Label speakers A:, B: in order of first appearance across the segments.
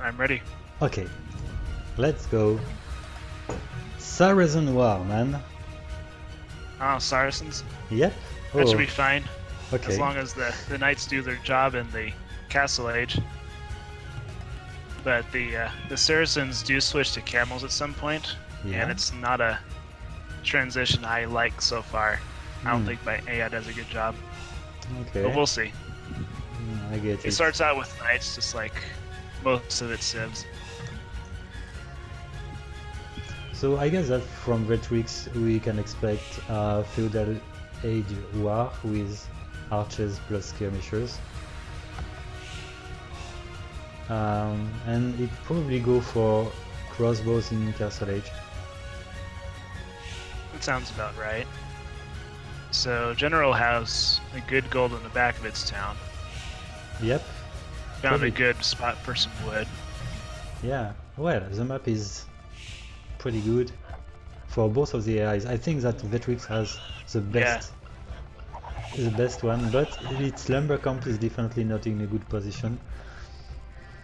A: I'm ready.
B: Okay, let's go. Saracen War, man.
A: Oh, Saracens?
B: Yep.
A: That should
B: Oh,
A: be fine.
B: okay.
A: As long as the knights do their job in the castle age. But the Saracens do switch to camels at some point,
B: Yeah.
A: and it's not a transition I like so far. I don't think my AI does a good job.
B: Okay.
A: But we'll see.
B: I get it.
A: It starts out with knights, just like most of its civs.
B: So I guess that from Vetrix we can expect feudal age war with archers plus skirmishers. And it probably go for crossbows in Castle Age.
A: That sounds about right. So General has a good gold in the back of its town.
B: Yep.
A: Found
B: Probably.
A: a good spot for some wood.
B: Yeah. Well, the map is pretty good for both of the AIs. I think that Vetrix has the best one, but its lumber camp is definitely not in a good position.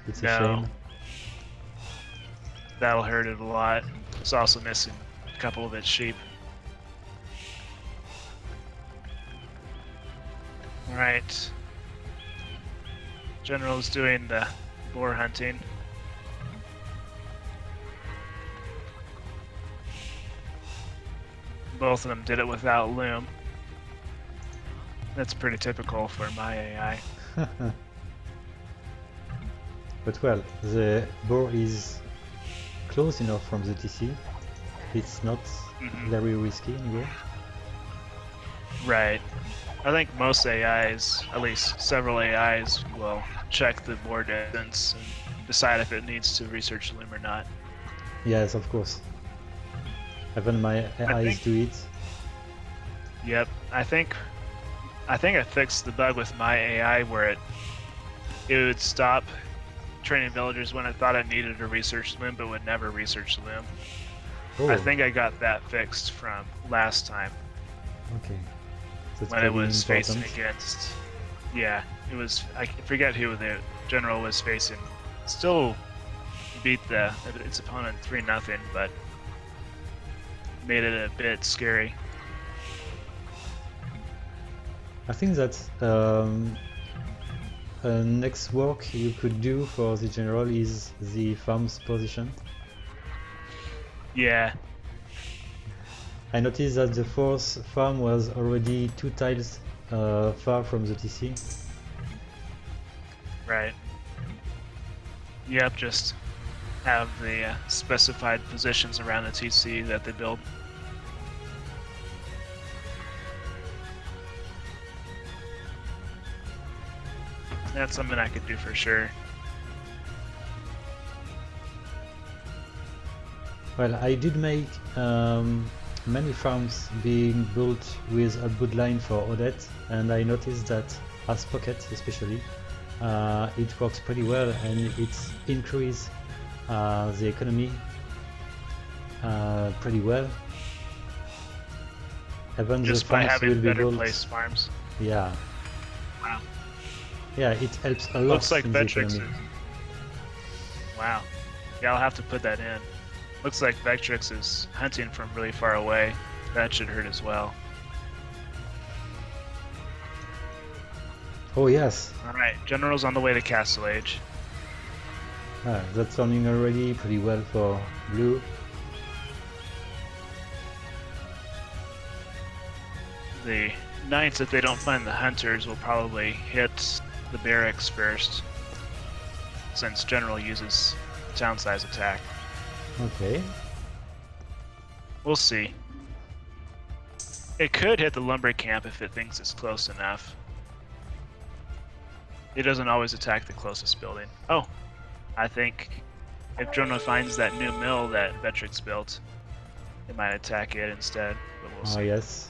B: It's a shame.
A: That'll hurt it a lot. It's also missing a couple of its sheep. Alright. General's doing the boar hunting. Both of them did it without loom. That's pretty typical for my AI.
B: But well, the boar is close enough from the TC. It's not very risky anyway.
A: Right. I think most AIs, at least several AIs, will check the boar distance and decide if it needs to research loom or not.
B: Yes, of course. Even my AIs do it.
A: Yep. I think I fixed the bug with my AI where it would stop training villagers when it thought it needed to research loom, but would never research loom.
B: Oh.
A: I think I got that fixed from last time.
B: Okay. That's
A: when it was
B: important.
A: facing against, yeah, it was. I forget who the general was facing. Still beat its opponent 3-0, but made it a bit scary.
B: I think that next work you could do for the general is the farm's position.
A: Yeah.
B: I noticed that the fourth farm was already 2 tiles far from the TC.
A: Right. Yep, just have the specified positions around the TC that they build. That's something I could do for sure.
B: Well, I did make many farms being built with a good line for Odette, and I noticed that as Pocket especially, it works pretty well and it increases the economy pretty well. Even
A: just
B: the
A: by
B: farms
A: having
B: will be
A: better
B: built.
A: placed farms.
B: Yeah.
A: Wow.
B: Yeah, it helps a lot.
A: Looks like
B: in the
A: Vetrix
B: economy.
A: Wow. Yeah, I'll have to put that in. Looks like Vetrix is hunting from really far away. That should hurt as well.
B: Oh yes.
A: Alright, General's on the way to Castle Age.
B: That's sounding already pretty well for blue.
A: The knights, if they don't find the hunters, will probably hit the barracks first, since General uses town size attack.
B: Okay.
A: We'll see. It could hit the lumber camp if it thinks it's close enough. It doesn't always attack the closest building. Oh, I think if General finds that new mill that Vetrix built, it might attack it instead, but we'll see.
B: Oh yes.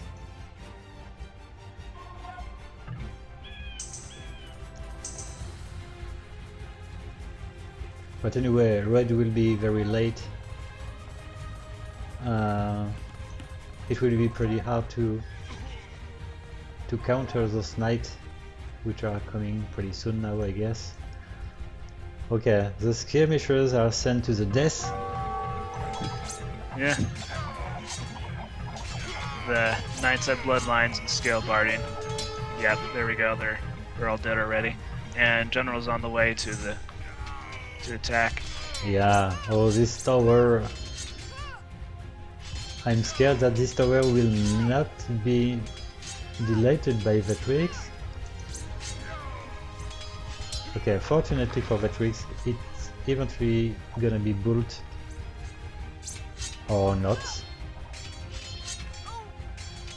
B: But anyway, red will be very late. It will be pretty hard to counter those knights, which are coming pretty soon now, I guess. Okay, the skirmishers are sent to the death.
A: Yeah. The Knights have bloodlines and scale barding. Yep, there we go. They're all dead already. And General's on the way to attack.
B: Yeah, oh, this tower. I'm scared that this tower will not be deleted by Vetrix. Okay, fortunately for Vetrix, it's eventually gonna be built or not.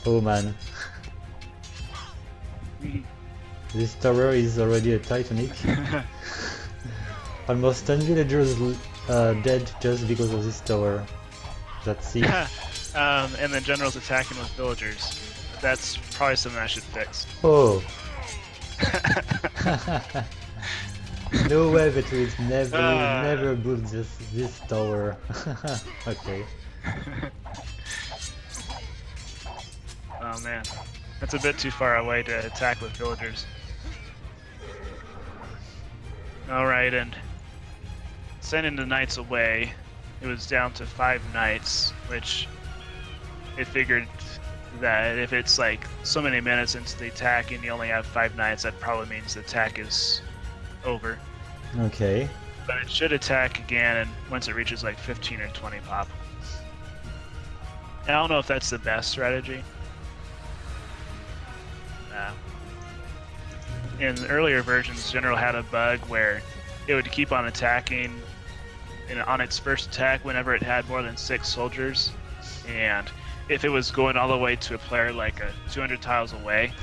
B: Oh man, this tower is already a Titanic. Almost 10 villagers dead just because of this tower. That's it.
A: And then General's attacking with villagers. That's probably something I should fix.
B: Oh. No way, Vetrix never built this tower. Okay.
A: Oh man, that's a bit too far away to attack with villagers. Alright, and sending the knights away, it was down to 5 knights, which it figured that if it's like so many minutes into the attack and you only have 5 knights, that probably means the attack is over.
B: Okay.
A: But it should attack again, and once it reaches like 15 or 20 pop. And I don't know if that's the best strategy. In earlier versions, General had a bug where it would keep on attacking on its first attack whenever it had more than 6 soldiers, and if it was going all the way to a player like 200 tiles away,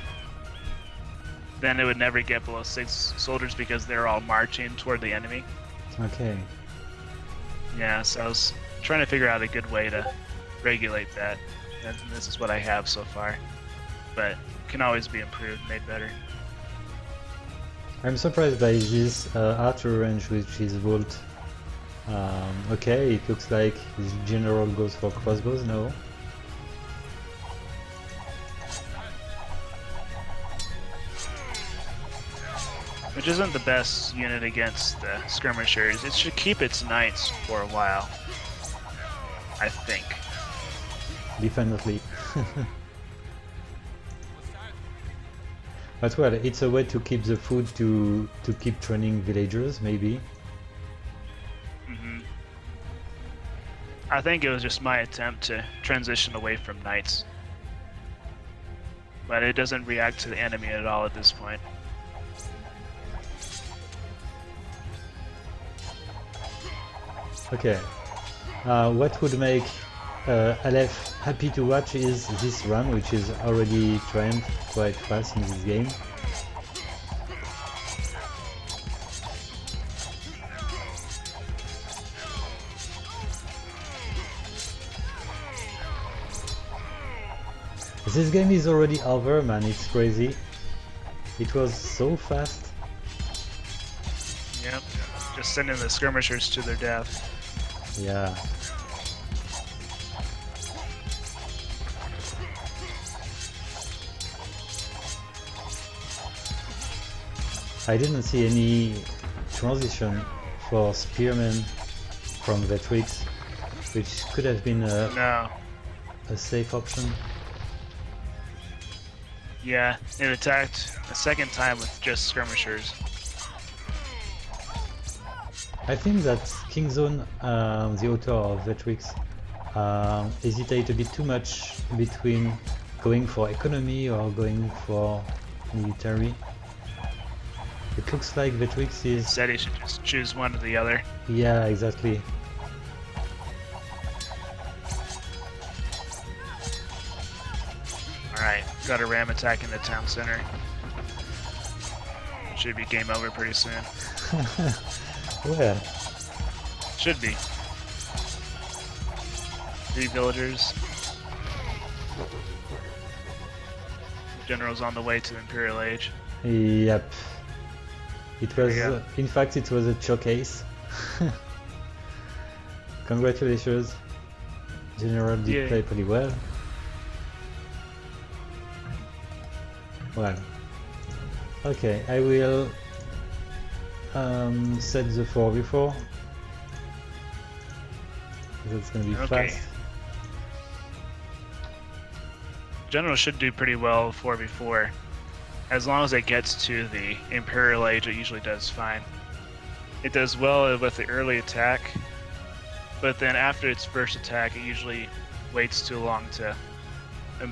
A: then it would never get below 6 soldiers because they're all marching toward the enemy.
B: Okay.
A: Yeah, so I was trying to figure out a good way to regulate that, and this is what I have so far, but can always be improved, made better.
B: I'm surprised by this archer range which is built. Okay, it looks like this general goes for crossbows now.
A: Which isn't the best unit against the skirmishers. It should keep its knights for a while, I think.
B: Definitely. But well, it's a way to keep the food to keep training villagers, maybe.
A: I think it was just my attempt to transition away from knights. But it doesn't react to the enemy at all at this point.
B: Okay. What would make Aleph happy to watch is this run, which is already trained quite fast in this game. This game is already over, man, it's crazy. It was so fast.
A: Yep, just sending the skirmishers to their death.
B: Yeah. I didn't see any transition for Spearman from Vetrix, which could have been a safe option.
A: Yeah, it attacked a second time with just skirmishers.
B: I think that KingZone, the author of Vetrix, hesitate a bit too much between going for economy or going for military. It looks like Vetrix is...
A: Said he should just choose one or the other.
B: Yeah, exactly.
A: Alright, got a ram attacking the town center. Should be game over pretty soon.
B: Well,
A: should be. 3 villagers. General's on the way to the Imperial Age.
B: yep. It was, in fact, it was a showcase. Congratulations. General did play pretty well. Well, okay, I will set the 4v4. That's gonna be
A: Okay.
B: fast.
A: General should do pretty well 4v4. As long as it gets to the Imperial Age, it usually does fine. It does well with the early attack, but then after its first attack, it usually waits too long to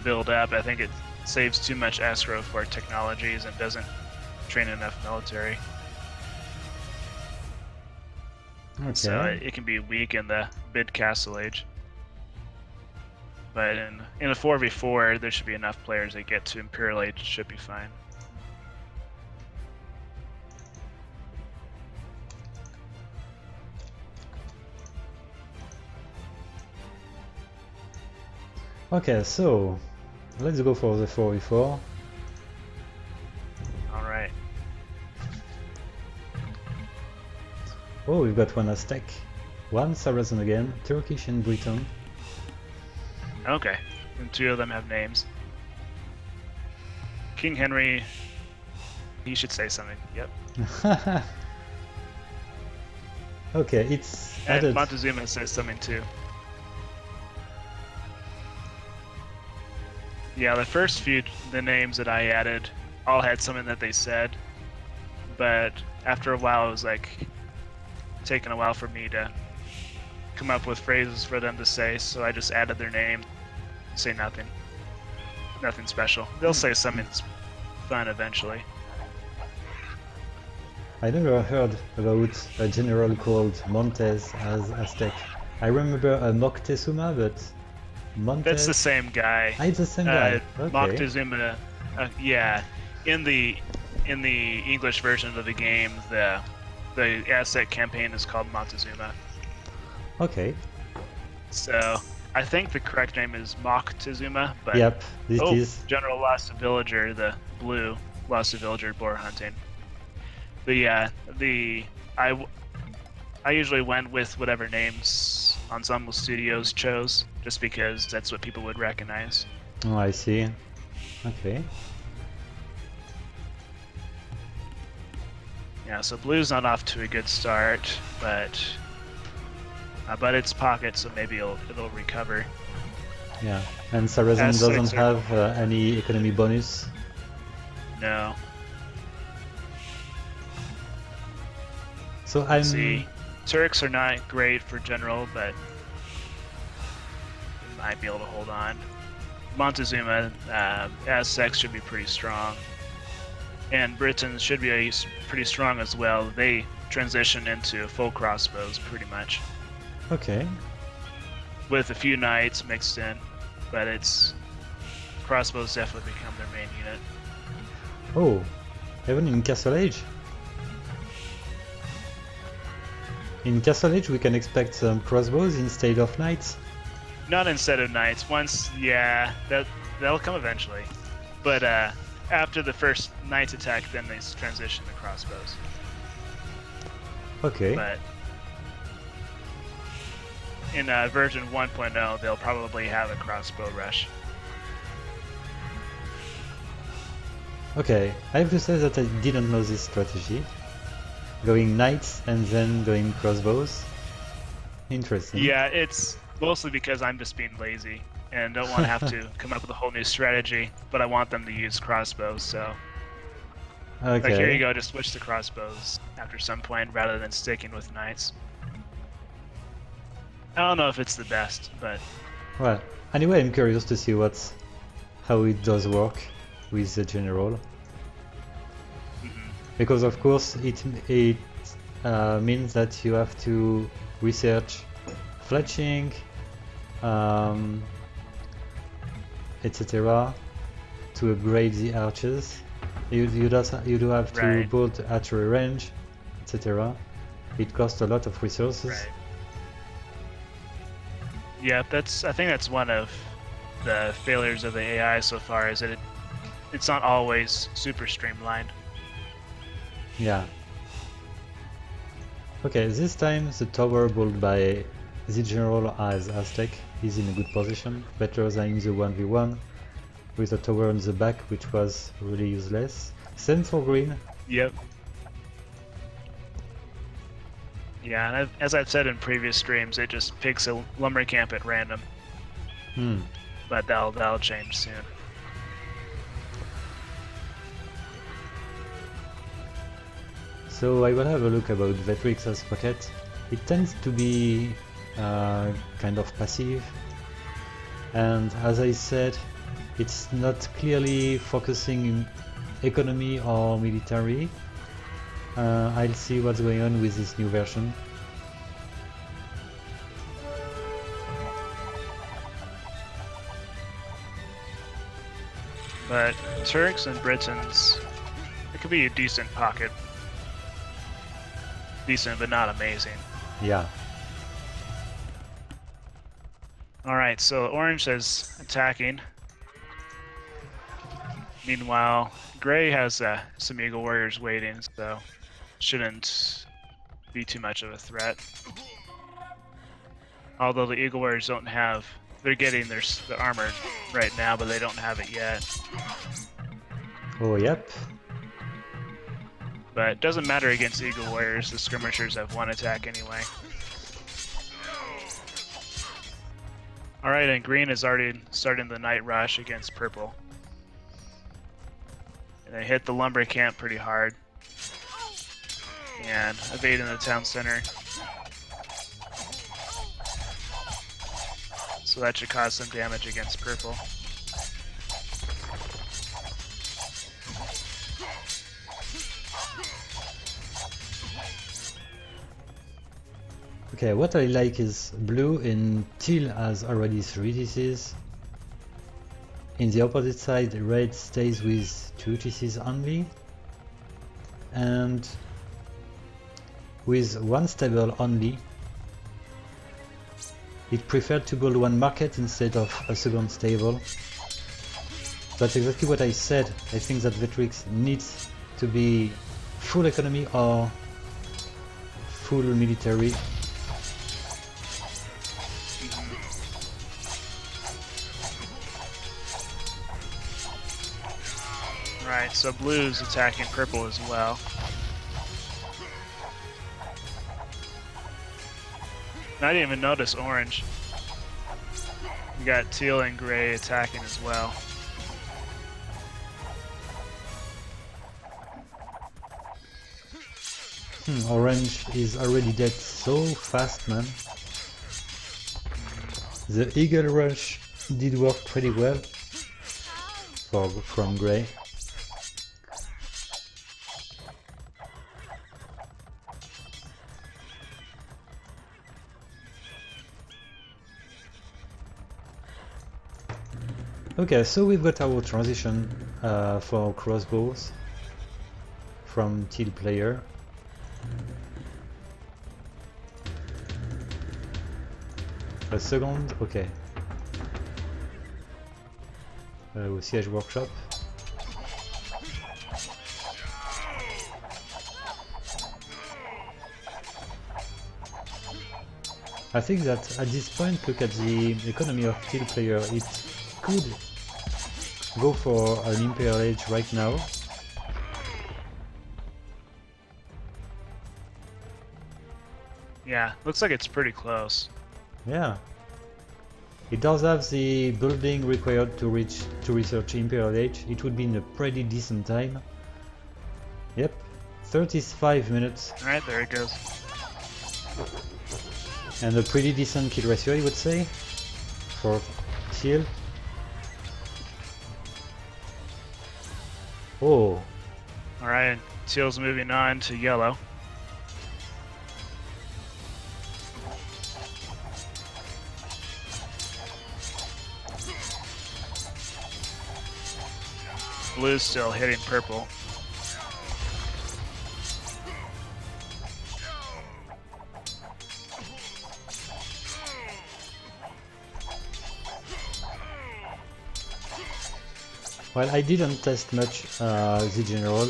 A: build up. I think it saves too much escrow for technologies and doesn't train enough military.
B: Okay.
A: So it can be weak in the mid-Castle Age. But in a 4v4, there should be enough players that get to Imperial Age, should be fine.
B: Okay, so let's go for the 4v4.
A: Alright.
B: Oh, we've got one Aztec, one Saracen again, Turkish and Briton.
A: Okay. And two of them have names. King Henry, he should say something. Yep.
B: Okay, it's
A: And
B: added.
A: Montezuma says something too. Yeah, the first few, the names that I added, all had something that they said, but after a while it was like taking a while for me to come up with phrases for them to say, so I just added their name, say nothing. Nothing special. They'll say something fun eventually.
B: I never heard about a general called Montes as Aztec. I remember a Moctezuma, but Montes...
A: That's the same guy.
B: Ah, it's the same guy. Okay.
A: Moctezuma, yeah. In the English version of the game, the Aztec campaign is called Montezuma.
B: Okay.
A: So I think the correct name is Moctezuma, but
B: Yep, this is...
A: General lost a villager, the blue lost a villager boar hunting. But yeah, I usually went with whatever names Ensemble Studios chose, just because that's what people would recognize.
B: Oh, I see. Okay.
A: Yeah, so blue's not off to a good start, but it's pocket, so maybe it'll recover.
B: Yeah, and Saracen
A: As
B: doesn't
A: Sixer.
B: have any economy bonus.
A: No.
B: So I'm...
A: See, Turks are not great for general, but might be able to hold on. Montezuma, Aztecs should be pretty strong, and Britons should be pretty strong as well. They transition into full crossbows pretty much,
B: Okay.
A: with a few knights mixed in, but it's crossbows definitely become their main unit.
B: Oh, even in Castle Age? In Castle Age we can expect some crossbows instead of knights?
A: Not instead of knights. Once, yeah, that'll come eventually. But after the first knight's attack, then they transition to crossbows.
B: Okay.
A: But in version 1.0, they'll probably have a crossbow rush.
B: Okay, I have to say that I didn't know this strategy. Going knights and then going crossbows. Interesting.
A: Yeah, it's mostly because I'm just being lazy and don't want to have to come up with a whole new strategy, but I want them to use crossbows, so
B: Okay.
A: like here you go, just switch to crossbows after some point rather than sticking with knights. I don't know if it's the best, but
B: Well, anyway, I'm curious to see how it does work with the general. Because of course it means that you have to research fletching, etc. to upgrade the archers. You do have to
A: Right.
B: build archery range, etc. It costs a lot of resources.
A: right. Yeah, I think that's one of the failures of the AI so far, is that it's not always super streamlined.
B: Yeah. Okay, this time the tower built by the general as Aztec is in a good position, better than in the 1v1, with a tower on the back which was really useless. Same for green.
A: Yep. Yeah, and as I've said in previous streams, it just picks a lumber camp at random. But that'll change soon.
B: So I will have a look about Vetrix as pocket. It tends to be kind of passive, and as I said, it's not clearly focusing in economy or military. I'll see what's going on with this new version.
A: But Turks and Britons, it could be a decent pocket. Decent, but not amazing.
B: Yeah.
A: Alright, so Orange is attacking. Meanwhile, Gray has some Eagle Warriors waiting, so shouldn't be too much of a threat. Although the Eagle Warriors don't have... They're getting their armor right now, but they don't have it yet.
B: Oh, yep.
A: But it doesn't matter against Eagle Warriors, the skirmishers have one attack anyway. Alright, and green is already starting the night rush against purple. And they hit the lumber camp pretty hard. And evading the town center. So that should cause some damage against purple.
B: Okay, what I like is blue in teal has already 3 TCs. In the opposite side, red stays with 2 TCs only. And with 1 stable only, it preferred to build 1 market instead of a second stable. That's exactly what I said. I think that Vetrix needs to be full economy or full military.
A: Right, so blue's attacking purple as well. I didn't even notice orange. We got teal and gray attacking as well.
B: Orange is already dead so fast, man. The Eagle Rush did work pretty well from gray. Okay, so we've got our transition for crossbows from teal player. A second, okay. Siege workshop. I think that at this point, look at the economy of teal player. It could go for an Imperial Age right now.
A: Yeah, looks like it's pretty close.
B: Yeah. It does have the building required to research Imperial Age. It would be in a pretty decent time. Yep, 35 minutes.
A: Alright, there it goes.
B: And a pretty decent kill ratio, I would say, for teal. Oh.
A: Alright, teal's moving on to yellow. Blue's still hitting purple.
B: Well, I didn't test much the General.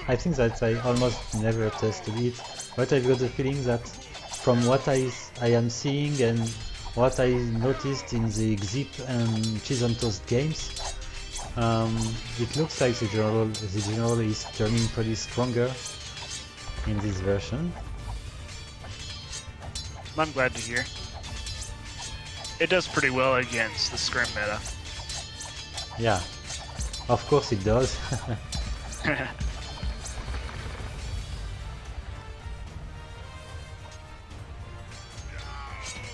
B: I think that I almost never tested it, but I've got the feeling that from what I am seeing and what I noticed in the Xip and Cheese on Toast games, it looks like the General is turning pretty stronger in this version.
A: I'm glad to hear. It does pretty well against the scrim meta.
B: Yeah, of course it does.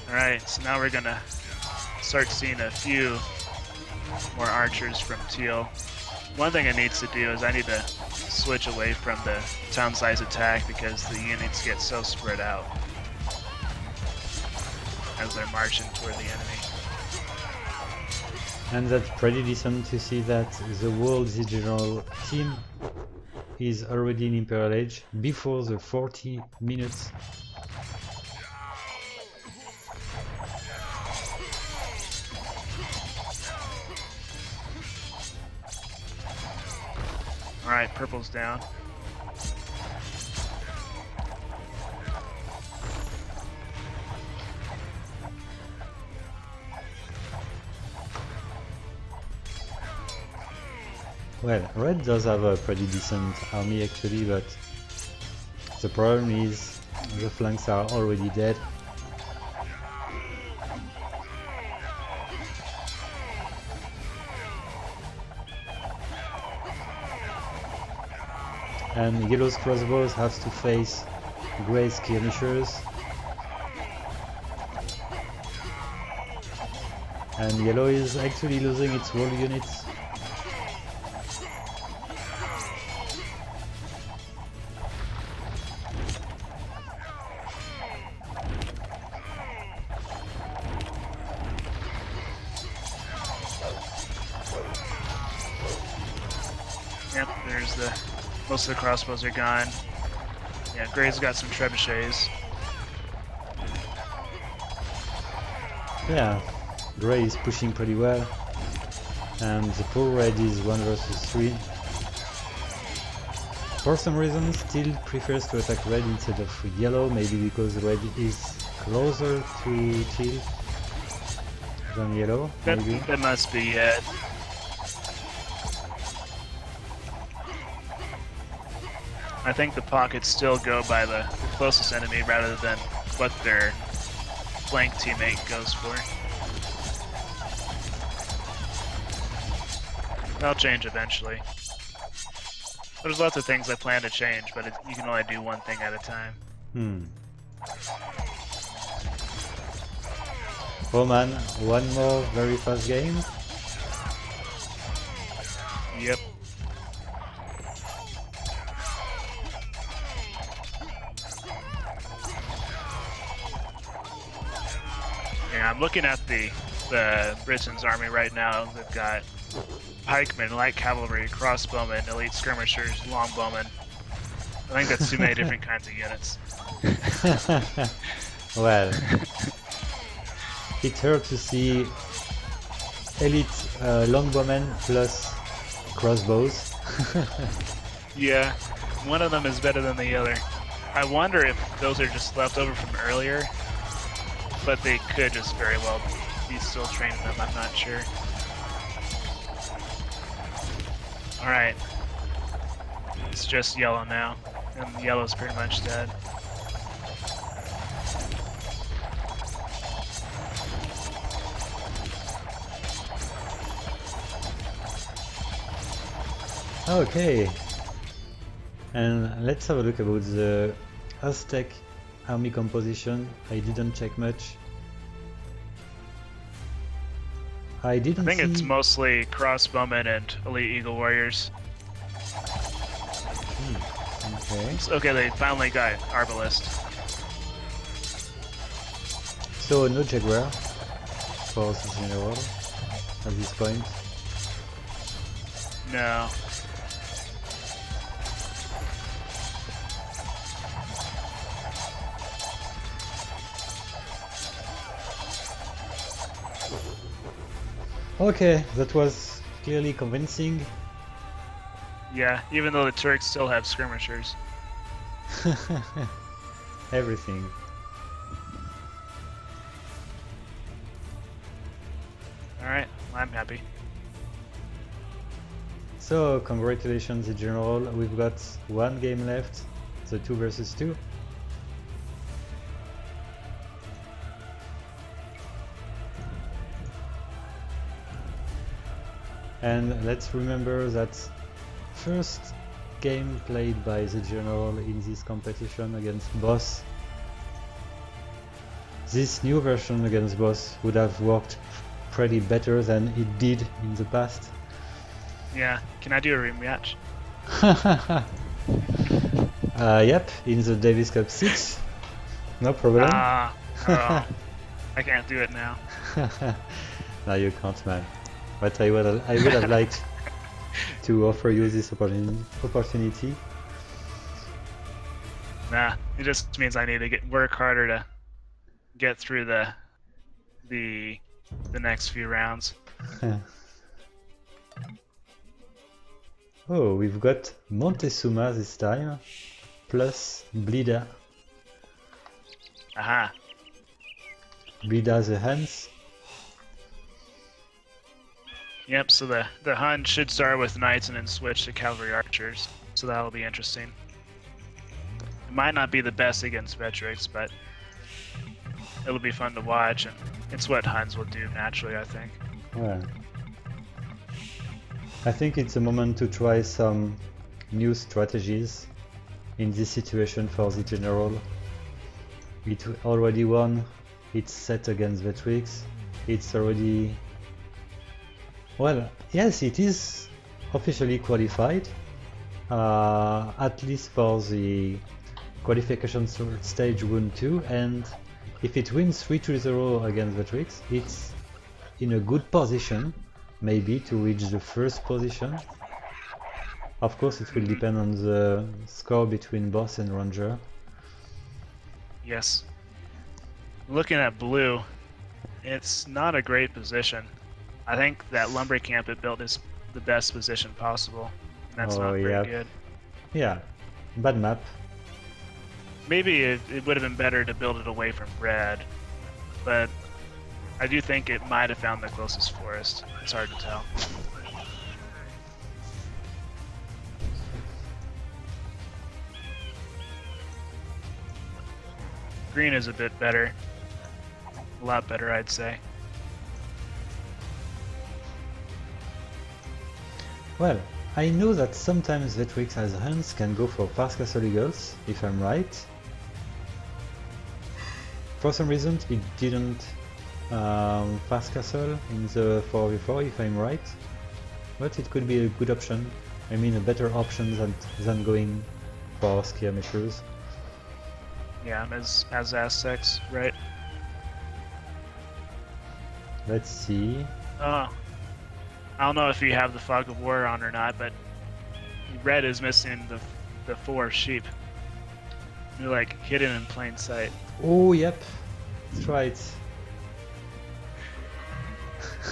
A: Alright, so now we're gonna start seeing a few more archers from Teal. One thing it needs to do is I need to switch away from the town size attack because the units get so spread out as they're marching toward the enemy.
B: And that's pretty decent to see that the World Z General team is already in Imperial Age before the 40 minutes.
A: Alright, purple's down.
B: Well, red does have a pretty decent army actually, but the problem is the flanks are already dead. And yellow's crossbows have to face gray's skirmishers. And yellow is actually losing its whole units.
A: Yep, there's the... most of the crossbows are gone. Yeah, Gray's got some trebuchets.
B: Yeah, gray is pushing pretty well. And the poor red is 1 versus 3. For some reason still prefers to attack red instead of yellow, maybe because red is closer to teal than yellow, maybe.
A: That must be it. I think the pockets still go by the closest enemy rather than what their flank teammate goes for. That'll change eventually. There's lots of things I plan to change, but you can only do one thing at a time.
B: Oh man, one more very fast game.
A: Yep. Yeah, I'm looking at the Britain's army right now. They've got pikemen, light cavalry, crossbowmen, elite skirmishers, longbowmen. I think that's too many different kinds of units.
B: Well, it's hard to see elite longbowmen plus crossbows.
A: Yeah, one of them is better than the other. I wonder if those are just left over from earlier, but they could just very well be still training them, I'm not sure. Alright. It's just yellow now, and yellow's pretty much dead.
B: Okay, and let's have a look about the Aztec army composition. I didn't check much. I
A: think it's mostly crossbowmen and elite eagle warriors.
B: Okay.
A: Okay, they finally got arbalist.
B: So no jaguar for the general at this point.
A: No.
B: Okay, that was clearly convincing.
A: Yeah, even though the Turks still have skirmishers.
B: Everything.
A: Alright, well, I'm happy.
B: So, congratulations, the general. We've got one game left, the 2 versus 2. And let's remember that first game played by the General in this competition against Boss. This new version against Boss would have worked pretty better than it did in the past.
A: Yeah, can I do a rematch?
B: Yep, in the Davis Cup 6. No problem.
A: Oh, I can't do it now.
B: No, you can't, man. But I would have liked to offer you this opportunity.
A: Nah, it just means I need to work harder to get through the next few rounds.
B: Oh, we've got Montezuma this time, plus Blida.
A: Aha.
B: Blida the Hans.
A: Yep, so the Hun should start with Knights and then switch to Cavalry Archers, so that'll be interesting. It might not be the best against Vetrix, but it'll be fun to watch, and it's what Huns will do naturally, I think.
B: Well, I think it's a moment to try some new strategies in this situation for the General. It already won its set against Vetrix. It's already... Well, yes, it is officially qualified, at least for the qualification stage round 2, and if it wins 3-0 against Vetrix, it's in a good position, maybe, to reach the first position. Of course, it will depend on the score between Boss and Ranger.
A: Yes. Looking at blue, it's not a great position. I think that lumber camp it built is the best position possible, and that's not very good.
B: Yeah, bad map.
A: Maybe it would have been better to build it away from red, but I do think it might have found the closest forest. It's hard to tell. Green is a bit better. A lot better, I'd say.
B: Well, I know that sometimes Vetrix as Huns can go for Fast Castle Eagles, if I'm right. For some reason it didn't Fast Castle in the 4v4, if I'm right. But it could be a good option. I mean a better option than going for skirmishers.
A: Yeah, as Aztecs, right?
B: Let's see.
A: Oh. I don't know if you have the Fog of War on or not, but red is missing the 4 sheep. They're like hidden in plain sight.
B: Oh, yep. That's right.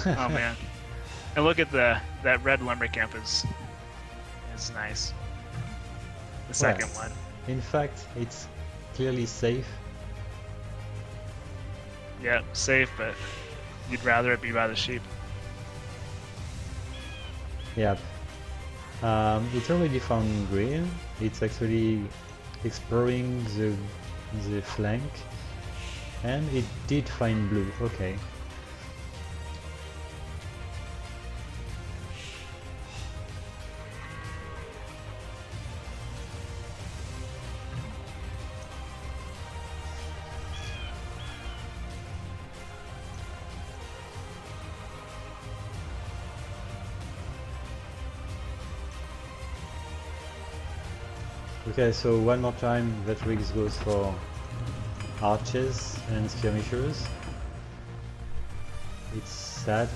A: Oh man. And look at that red lumber camp is nice. The second one.
B: In fact, it's clearly safe.
A: Yeah, safe, but you'd rather it be by the sheep.
B: Yep. It's already found green. It's actually exploring the flank, and it did find blue. Okay. Okay, so one more time, Vetrix goes for archers and skirmishers. It's sad.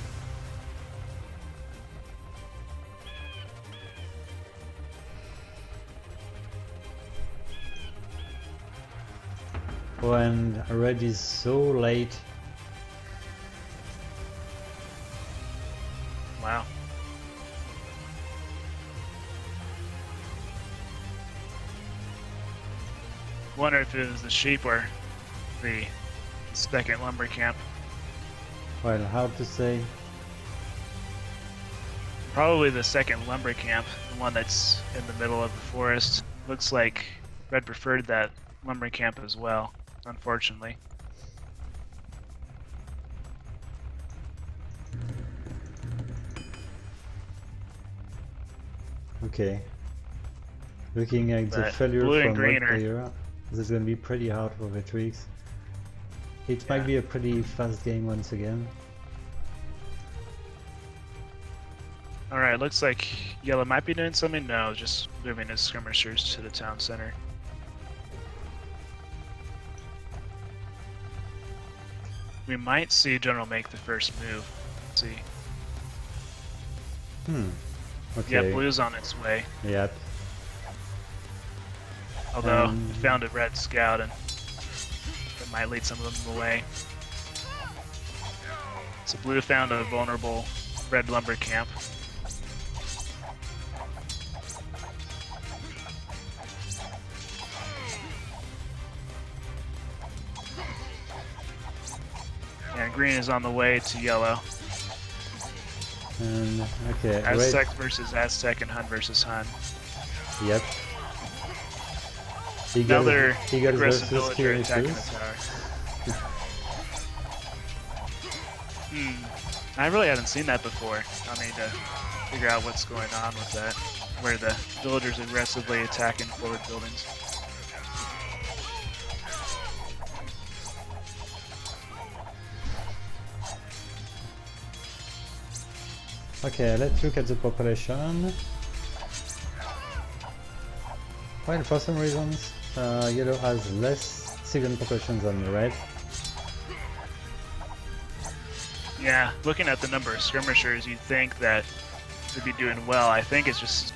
B: Oh, and red is so late.
A: Wow. Wonder if it was the sheep or the second lumber camp.
B: Well, hard to say.
A: Probably the second lumber camp, the one that's in the middle of the forest. Looks like red preferred that lumber camp as well, unfortunately.
B: Okay. Looking at the
A: But
B: failure
A: blue and
B: from
A: green
B: one
A: are
B: player, this is gonna be pretty hard for Vetrix. It might be a pretty fast game once again.
A: alright. Looks like yellow might be doing something. No, just moving his skirmishers to the town center. We might see General make the first move. Let's see.
B: Okay.
A: Yeah, blue's on its way.
B: Yep.
A: Although we found a red scout and that might lead some of them away. So blue found a vulnerable red lumber camp. And green is on the way to yellow.
B: And okay,
A: Aztec
B: red.
A: versus Aztec and Hun versus Hun.
B: Yep.
A: Another
B: Eagles
A: aggressive
B: versus
A: villager attacking the
B: skirmishers.
A: tower. I really haven't seen that before. I need to figure out what's going on with that. Where the villagers aggressively attacking forward buildings.
B: Okay, let's look at the population. Well, for some reasons, yellow has less civilian population than red.
A: Yeah, looking at the number of skirmishers, you'd think that they'd be doing well. I think it's just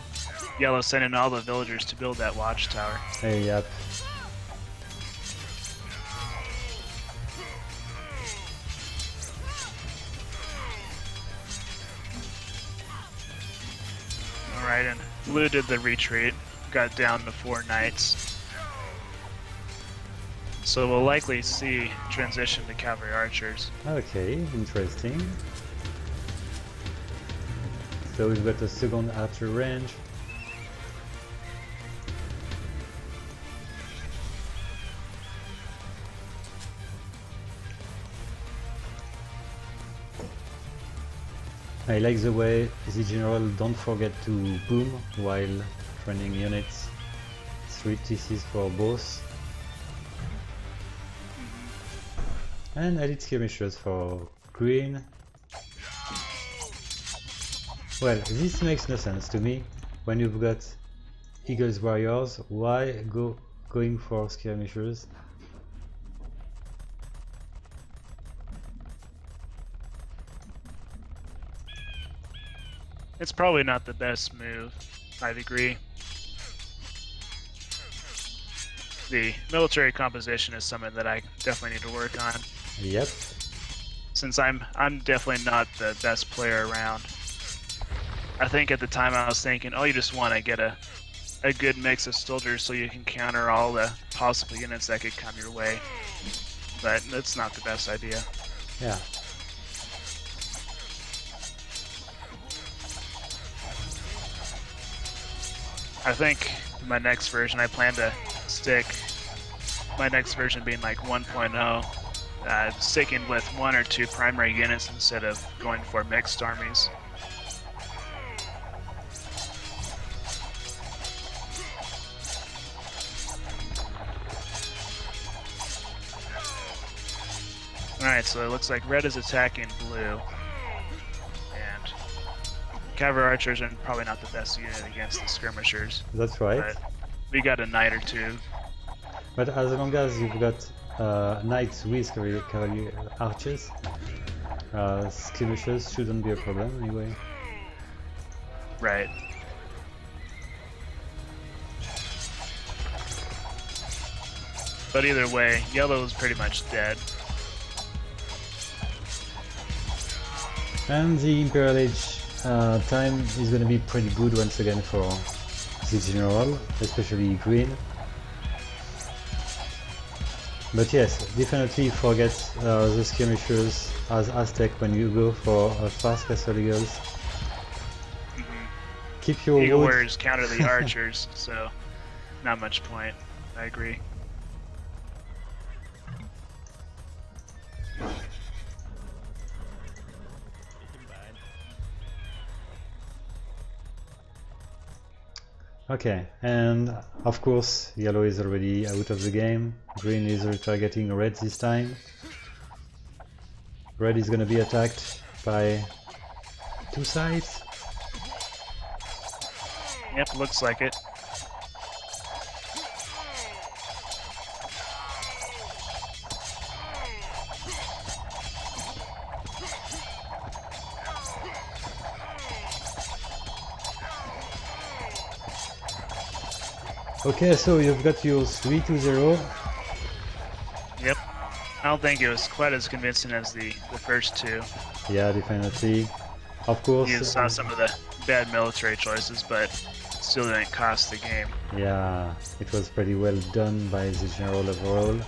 A: yellow sending all the villagers to build that watchtower.
B: Yep.
A: Alright, and blue did the retreat, got down to 4 knights. So we'll likely see transition to cavalry archers.
B: Okay, interesting. So we've got a second archer range. I like the way the general don't forget to boom while training units. 3 TCs for both. And elite skirmishers for green. Well, this makes no sense to me. When you've got Eagles warriors, why going for skirmishers?
A: It's probably not the best move, I'd agree. The military composition is something that I definitely need to work on.
B: Yep.
A: Since I'm definitely not the best player around. I think at the time I was thinking, oh, you just want to get a good mix of soldiers so you can counter all the possible units that could come your way. But that's not the best idea.
B: Yeah.
A: I think my next version, I plan to stick my next version being like 1.0, sticking with 1 or 2 primary units instead of going for mixed armies. Alright, so it looks like red is attacking blue. And cavalry archers are probably not the best unit against the skirmishers.
B: That's right.
A: But we got a knight or 2.
B: But as long as you've got knights with cavalry archers, skirmishers shouldn't be a problem anyway.
A: Right. But either way, yellow is pretty much dead.
B: And the Imperial Age time is going to be pretty good once again for the general, especially green. But yes, definitely forget the skirmishers as Aztec when you go for fast castle eagles. Keep your
A: Eagle
B: wood.
A: warriors counter the archers, so not much point. I agree.
B: Okay, and of course yellow is already out of the game. Green is retargeting red this time. Red is gonna be attacked by two sides.
A: Yep, looks like it.
B: Okay, so you've got your 3-2-0.
A: Yep. I don't think it was quite as convincing as the first two.
B: Yeah, definitely. Of course.
A: You saw some of the bad military choices, but still didn't cost the game.
B: Yeah, it was pretty well done by the general overall.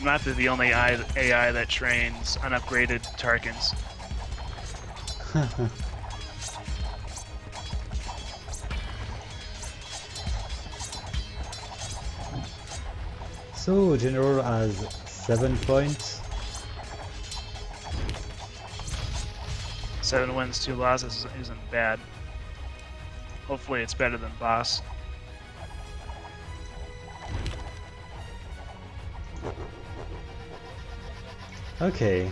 A: Not the only AI that trains unupgraded Tarkans.
B: So general has 7 points.
A: 7 wins, 2 losses isn't bad. Hopefully it's better than boss.
B: Okay,